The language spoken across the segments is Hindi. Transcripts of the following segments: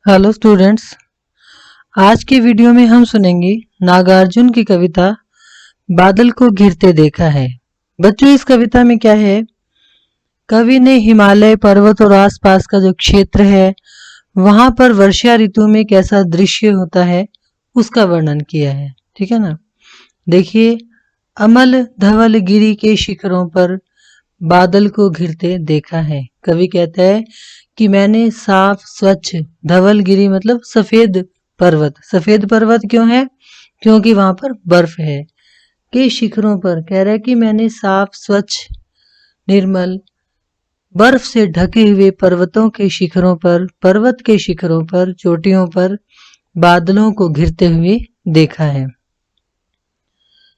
Hello students. आज की वीडियो में हम सुनेंगे नागार्जुन की कविता बादल को घिरते देखा है। बच्चों, इस कविता में क्या है, कवि ने हिमालय पर्वत और आसपास का जो क्षेत्र है वहां पर वर्षा ऋतु में कैसा दृश्य होता है उसका वर्णन किया है। ठीक है ना। देखिए, अमल धवल गिरी के शिखरों पर बादल को घिरते देखा है। कवि कहता है कि मैंने साफ स्वच्छ धवलगिरी मतलब सफेद पर्वत क्यों है, क्योंकि वहां पर बर्फ है, के शिखरों पर कह रहा है कि मैंने साफ स्वच्छ निर्मल बर्फ से ढके हुए पर्वत के शिखरों पर चोटियों पर बादलों को घिरते हुए देखा है।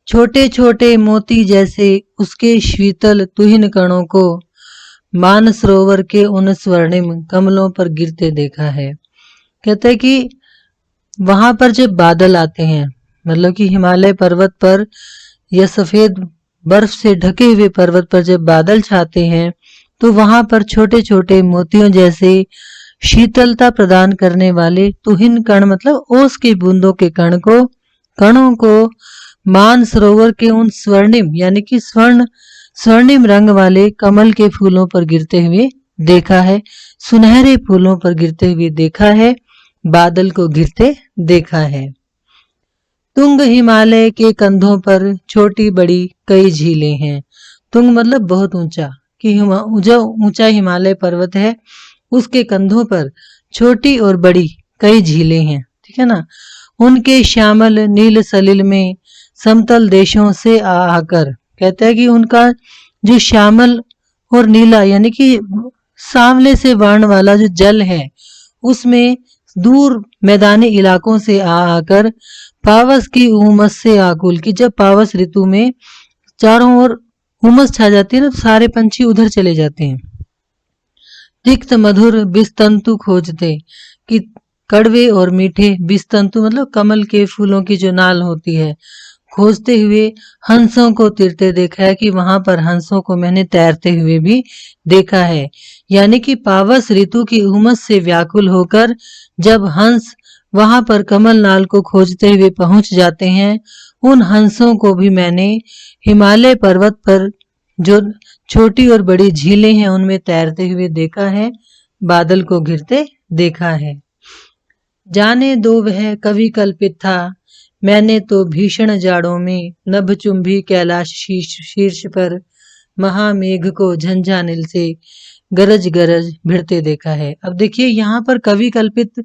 छोटे छोटे मोती जैसे उसके शीतल तुहिन कणों को मानसरोवर के उन स्वर्णिम कमलों पर गिरते देखा है। कहते हैं कि वहां पर जब बादल आते हैं, मतलब कि हिमालय पर्वत पर या सफेद बर्फ से ढके हुए पर्वत पर जब बादल छाते हैं तो वहां पर छोटे छोटे मोतियों जैसे शीतलता प्रदान करने वाले तुहिन कण मतलब ओस की बूंदों के कणों को मानसरोवर के उन स्वर्णिम यानी कि स्वर्णिम रंग वाले कमल के फूलों पर गिरते हुए देखा है। सुनहरे फूलों पर गिरते हुए देखा है, बादल को घिरते देखा है। तुंग हिमालय के कंधों पर छोटी बड़ी कई झीलें हैं। तुंग मतलब बहुत ऊंचा, कि जो ऊंचा हिमालय पर्वत है उसके कंधों पर छोटी और बड़ी कई झीलें हैं। ठीक है ना। उनके श्यामल नील सलिल में समतल देशों से आकर, कहता है कि उनका जो श्यामल और नीला यानी कि सांवले से वर्ण वाला जो जल है उसमें दूर मैदानी इलाकों से आकर पावस की उमस से आकुल, की जब पावस ऋतु में चारों ओर उमस छा जाती है ना तो सारे पंछी उधर चले जाते हैं। तिक्त मधुर बिस्तंतु खोजते, कि कड़वे और मीठे बिस्तंतु मतलब कमल के फूलों की जो नाल होती है, खोजते हुए हंसों को तिरते देखा है, कि वहां पर हंसों को मैंने तैरते हुए भी देखा है। यानी कि पावस ऋतु की उमस से व्याकुल होकर जब हंस वहां पर कमल नाल को खोजते हुए पहुंच जाते हैं, उन हंसों को भी मैंने हिमालय पर्वत पर जो छोटी और बड़ी झीलें हैं उनमें तैरते हुए देखा है, बादल को घिरते देखा है। जाने दो वह कवि कल्पित था, मैंने तो भीषण जाड़ों में नभचुंबी कैलाश शीर्ष पर महामेघ को झंझानिल से गरज गरज भिड़ते देखा है। अब देखिए यहाँ पर कवि कल्पित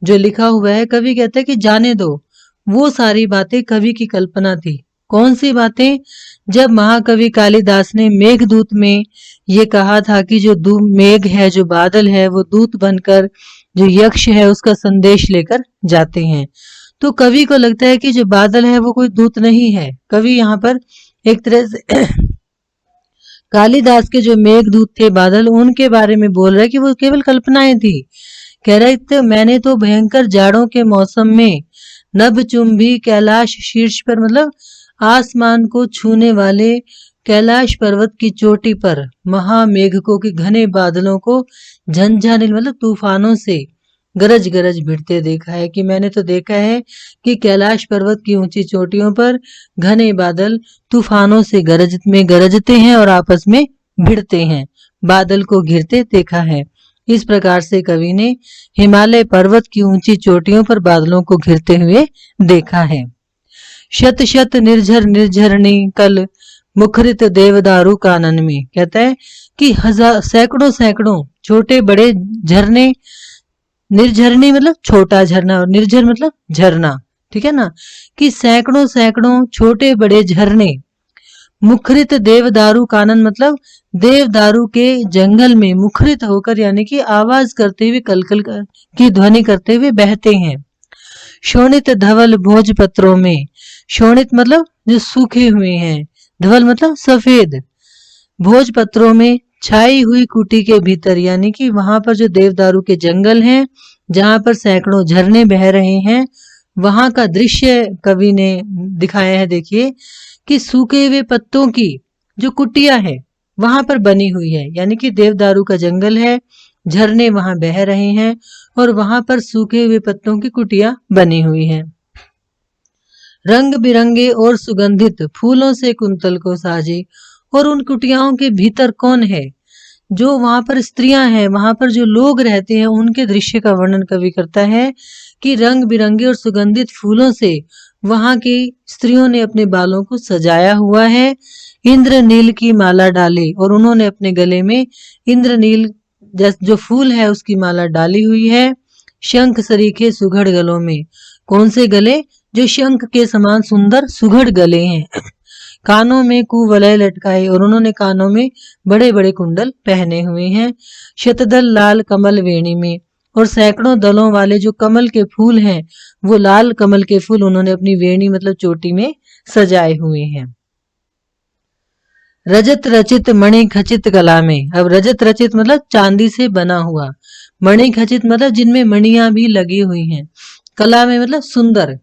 जो लिखा हुआ है, कवि कहता है कि जाने दो, वो सारी बातें कवि की कल्पना थी। कौन सी बातें? जब महाकवि कालिदास ने मेघदूत में ये कहा था कि जो मेघ है, जो बादल है, वो दूत बनकर जो यक्ष है उसका संदेश लेकर जाते हैं। तो कवि को लगता है कि जो बादल है वो कोई दूत नहीं है। कवि यहाँ पर एक तरह से कालिदास के जो मेघदूत थे बादल, उनके बारे में बोल रहा है कि वो केवल कल्पनाएं थी। कह रहे थे मैंने तो भयंकर जाड़ों के मौसम में नभचुंबी कैलाश शीर्ष पर मतलब आसमान को छूने वाले कैलाश पर्वत की चोटी पर महामेघकों के घने बादलों को झंझानिल मतलब तूफानों से गरज गरज भिड़ते देखा है। कि मैंने तो देखा है कि कैलाश पर्वत की ऊंची चोटियों पर घने बादल तूफानों से गरजते हैं और आपस में भिड़ते हैं, बादल को घिरते देखा है। इस प्रकार से कवि ने हिमालय पर्वत की ऊंची चोटियों पर बादलों को घिरते हुए देखा है। शत शत निर्झर निर्झरणी कल मुखरित देवदारू कानन में, कहता है कि हजार सैकड़ों सैकड़ों छोटे बड़े झरने, निर्झरणी मतलब छोटा झरना और निर्झर मतलब झरना, ठीक है ना, कि सैकड़ों सैकड़ों छोटे बड़े झरने मुखरित देवदारू कानन मतलब देवदारू के जंगल में मुखरित होकर यानी कि आवाज करते हुए कलकल की ध्वनि करते हुए बहते हैं। शोणित धवल भोजपत्रों में, शोणित मतलब जो सूखे हुए हैं, धवल मतलब सफेद, भोजपत्रों में छाई हुई कुटी के भीतर यानी कि वहां पर जो देवदारू के जंगल हैं जहां पर सैकड़ों झरने बह रहे हैं, वहां का दृश्य कवि ने दिखाया है। देखिए कि सूखे हुए पत्तों की जो कुटिया है वहां पर बनी हुई है, यानी कि देवदारू का जंगल है झरने वहां बह रहे हैं और वहां पर सूखे हुए पत्तों की कुटिया बनी हुई है। रंग बिरंगे और सुगंधित फूलों से कुंतल को साजे। और उन कुटियाओं के भीतर कौन है? जो वहां पर स्त्रियां हैं, वहां पर जो लोग रहते हैं, उनके दृश्य का वर्णन कवि करता है कि रंग बिरंगे और सुगंधित फूलों से वहां की स्त्रियों ने अपने बालों को सजाया हुआ है। इंद्रनील की माला डाली और उन्होंने अपने गले में इंद्रनील जो फूल है उसकी माला डाली हुई है। शंख सरीखे सुघड़ गलों में। कौन से गले? जो शंख के समान सुंदर सुघड़ गले हैं। कानों में कुवलय लटकाए और उन्होंने कानों में बड़े बड़े कुंडल पहने हुए हैं। शतदल लाल कमल वेणी में। और सैकड़ों दलों वाले जो कमल के फूल हैं, वो लाल कमल के फूल उन्होंने अपनी वेणी मतलब चोटी में सजाए हुए हैं। रजत रचित मणि खचित गला में। अब रजत रचित मतलब चांदी से बना हुआ, मणि खचित मतलब जिनमें मणियां भी लगी हुई हैं, कला में मतलब सुंदर।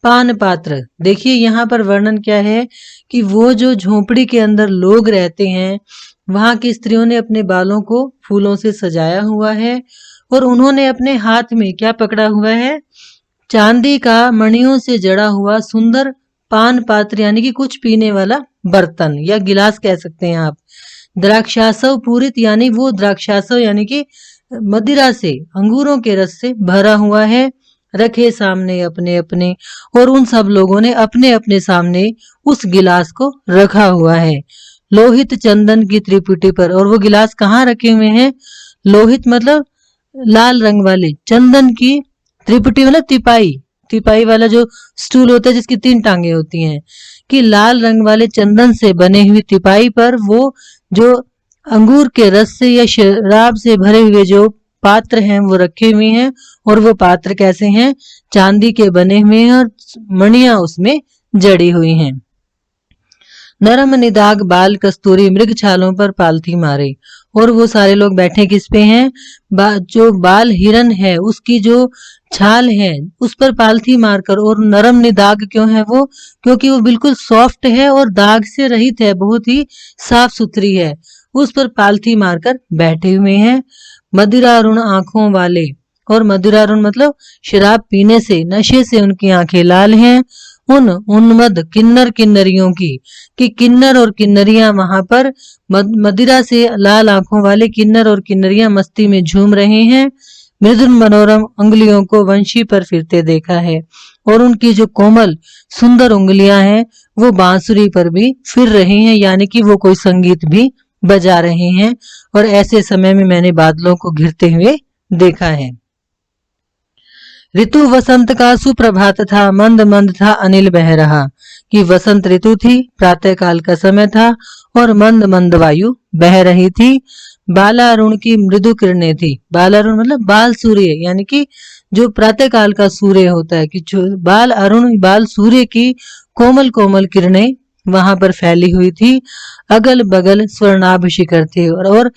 पान पात्र, देखिए यहाँ पर वर्णन क्या है कि वो जो झोपड़ी के अंदर लोग रहते हैं, वहां की स्त्रियों ने अपने बालों को फूलों से सजाया हुआ है और उन्होंने अपने हाथ में क्या पकड़ा हुआ है? चांदी का मणियों से जड़ा हुआ सुंदर पान पात्र, यानी कि कुछ पीने वाला बर्तन या गिलास कह सकते हैं आप। द्राक्षासव पूरित, यानी वो द्राक्षासव यानी कि मदिरा से, अंगूरों के रस से भरा हुआ है। रखे सामने अपने अपने, और उन सब लोगों ने अपने अपने सामने उस गिलास को रखा हुआ है। लोहित चंदन की त्रिपुटी पर, और वो गिलास कहाँ रखे हुए हैं? लोहित मतलब लाल रंग वाले, चंदन की त्रिपुटी मतलब तिपाई, तिपाई वाला जो स्टूल होता है जिसकी 3 टांगे होती हैं, कि लाल रंग वाले चंदन से बने हुई तिपाई पर वो जो अंगूर के रस से या शराब से भरे हुए जो पात्र हैं वो रखे हुए हैं। और वो पात्र कैसे हैं? चांदी के बने हुए हैं और मणियां उसमें जड़ी हुई हैं। नरम निदाग बाल कस्तूरी मृग छालों पर पालथी मारे। और वो सारे लोग बैठे किस पे हैं? जो बाल हिरन है उसकी जो छाल है उस पर पालथी मारकर। और नरम निदाग क्यों है वो? क्योंकि वो बिल्कुल सॉफ्ट है और दाग से रहित है, बहुत ही साफ सुथरी है, उस पर पालथी मारकर बैठे हुए हैं। मदिरारुण आंखों वाले, और मदिरारुण मतलब शराब पीने से, नशे से उनकी आंखें लाल हैं। उन उन्मद किन्नर किन्नरियों की, कि किन्नर और किन्नरियां वहां पर मदिरा से लाल आंखों वाले किन्नर और किन्नरियां मस्ती में झूम रहे हैं। मृदुन मनोरम उंगलियों को वंशी पर फिरते देखा है। और उनकी जो कोमल सुंदर उंगलियां हैं वो बांसुरी पर भी फिर रही हैं, यानी कि वो कोई संगीत भी बजा रहे हैं। और ऐसे समय में मैंने बादलों को घिरते हुए देखा है। ऋतु वसंत का सुप्रभात था, मंद मंद था अनिल बह रहा। कि वसंत ऋतु थी, प्रातः काल का समय था और मंद मंद वायु बह रही थी। बालारुण की मृदु किरणें थी। बालारुण मतलब बाल सूर्य, यानी कि जो प्रातः काल का सूर्य होता है, कि बाल अरुण बाल सूर्य की कोमल कोमल किरणें वहां पर फैली हुई थी। अगल बगल स्वर्णाभ शिखर थे, और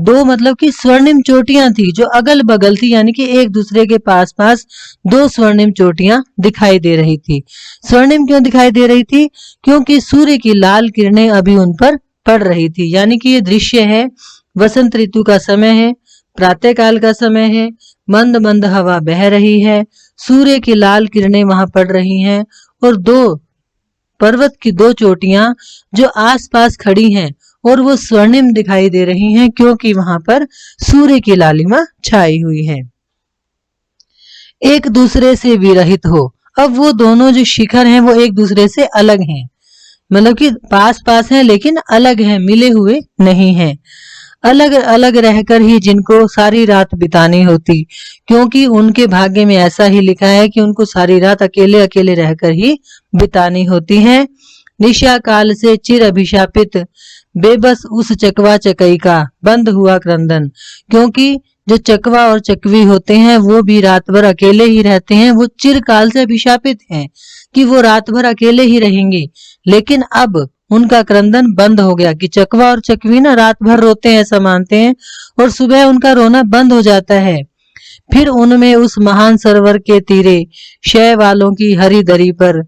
2 मतलब कि स्वर्णिम चोटियां थी जो अगल बगल थी, यानी कि एक दूसरे के पास पास 2 स्वर्णिम चोटियां दिखाई दे रही थी। स्वर्णिम क्यों दिखाई दे रही थी? क्योंकि सूर्य की लाल किरणें अभी उन पर पड़ रही थी। यानी कि ये दृश्य है, वसंत ऋतु का समय है, प्रातः काल का समय है, मंद मंद हवा बह रही है, सूर्य की लाल किरणें वहां पड़ रही हैं, और 2 पर्वत की 2 चोटियां जो आसपास खड़ी हैं और वो स्वर्णिम दिखाई दे रही हैं, क्योंकि वहां पर सूर्य की लालिमा छाई हुई है। एक दूसरे से विरहित हो। अब वो दोनों जो शिखर हैं वो एक दूसरे से अलग हैं, मतलब कि पास पास हैं लेकिन अलग हैं, मिले हुए नहीं हैं। अलग अलग रहकर ही जिनको सारी रात बितानी होती, क्योंकि उनके भाग्य में ऐसा ही लिखा है कि उनको सारी रात अकेले अकेले रहकर ही बितानी होती है। निशा काल से चिर अभिशापित बेबस उस चकवा चकई का बंद हुआ क्रंदन। क्योंकि जो चकवा और चकवी होते हैं वो भी रात भर अकेले ही रहते हैं, वो चिरकाल से अभिशापित हैं कि वो रात भर अकेले ही रहेंगे। लेकिन अब उनका क्रंदन बंद हो गया, कि चकवा और चकवी ना रात भर रोते हैं, ऐसा मानते हैं, और सुबह उनका रोना बंद हो जाता है। फिर उनमें उस महान सरोवर के तीरे शय वालों की हरी दरी पर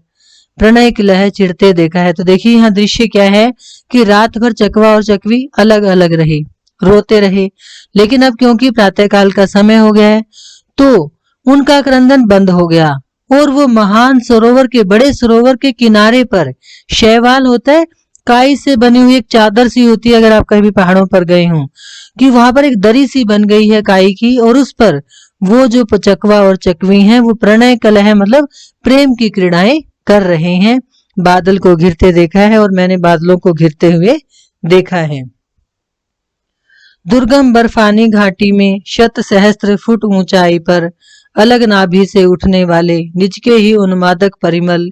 प्रणय की लहर चिढ़ते देखा है। तो देखिए यहाँ दृश्य क्या है कि रात भर चकवा और चकवी अलग अलग रहे, रोते रहे। लेकिन अब क्योंकि प्रातःकाल का समय हो गया है तो उनका क्रंदन बंद हो गया और वो महान सरोवर के, बड़े सरोवर के किनारे पर शैवाल होता है, काई से बनी हुई एक चादर सी होती है, अगर आप कहीं भी पहाड़ों पर गए हों, कि वहां पर एक दरी सी बन गई है काई की, और उस पर वो जो चकवा और चकवी हैं वो प्रणय कलह मतलब प्रेम की क्रीड़ाएं कर रहे हैं। बादल को घिरते देखा है और मैंने बादलों को घिरते हुए देखा है। दुर्गम बर्फानी घाटी में शत सहस्त्र फुट ऊंचाई पर अलग नाभि से उठने वाले निज के ही उन्मादक परिमल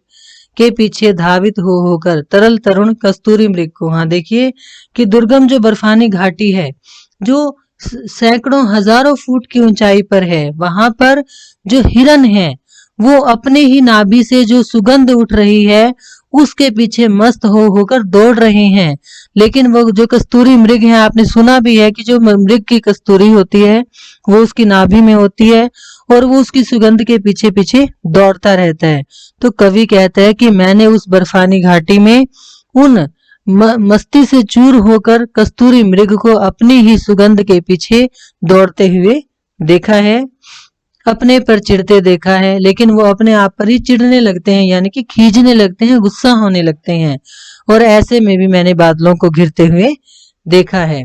के पीछे धावित हो होकर तरल तरुण कस्तूरी मृग को, हाँ देखिए कि दुर्गम जो बर्फानी घाटी है जो सैकड़ों हजारों फुट की ऊंचाई पर है, वहां पर जो हिरन है वो अपने ही नाभि से जो सुगंध उठ रही है उसके पीछे मस्त हो होकर दौड़ रहे हैं। लेकिन वो जो कस्तूरी मृग है, आपने सुना भी है कि जो मृग की कस्तूरी होती है वो उसकी नाभि में होती है और वो उसकी सुगंध के पीछे पीछे दौड़ता रहता है। तो कवि कहता है कि मैंने उस बर्फानी घाटी में उन मस्ती से चूर होकर कस्तूरी मृग को अपनी ही सुगंध के पीछे दौड़ते हुए देखा है, अपने पर चिढ़ते देखा है। लेकिन वो अपने आप पर ही चिढ़ने लगते हैं, यानी कि खींचने लगते हैं, गुस्सा होने लगते हैं। और ऐसे में भी मैंने बादलों को घिरते हुए देखा है।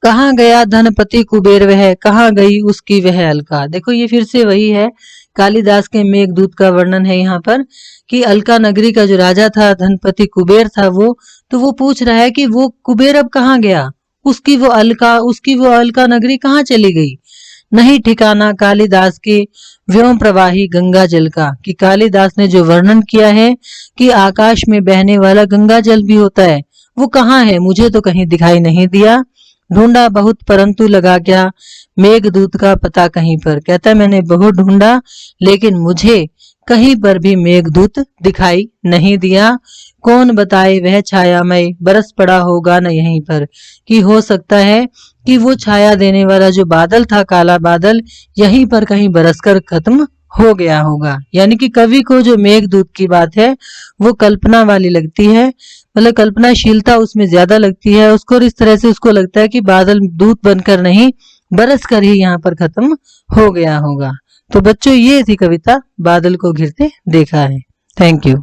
कहाँ गया धनपति कुबेर वह, कहाँ गई उसकी वह अलका। देखो ये फिर से वही है, कालिदास के मेघदूत का वर्णन है यहाँ पर कि अलका नगरी का जो राजा था, धनपति कुबेर था वो, तो वो पूछ रहा है कि वो कुबेर अब कहाँ गया, उसकी वो अलका नगरी कहाँ चली गई। नहीं ठिकाना कालिदास के व्योम प्रवाही गंगा जल का, कि कालिदास ने जो वर्णन किया है कि आकाश में बहने वाला गंगा जल भी होता है, वो कहाँ है, मुझे तो कहीं दिखाई नहीं दिया। ढूंढा बहुत परंतु लगा क्या मेघदूत का पता कहीं पर। कहता है मैंने बहुत ढूंढा लेकिन मुझे कहीं पर भी मेघदूत दिखाई नहीं दिया। कौन बताए वह छायामय बरस पड़ा होगा न यहीं पर, कि हो सकता है कि वो छाया देने वाला जो बादल था, काला बादल, यहीं पर कहीं बरसकर खत्म हो गया होगा। यानी कि कवि को जो मेघदूत की बात है वो कल्पना वाली लगती है, मतलब कल्पनाशीलता उसमें ज्यादा लगती है उसको, और इस तरह से उसको लगता है कि बादल दूत बनकर नहीं बरस कर ही यहाँ पर खत्म हो गया होगा। तो बच्चों ये थी कविता बादल को घिरते देखा है। Thank you.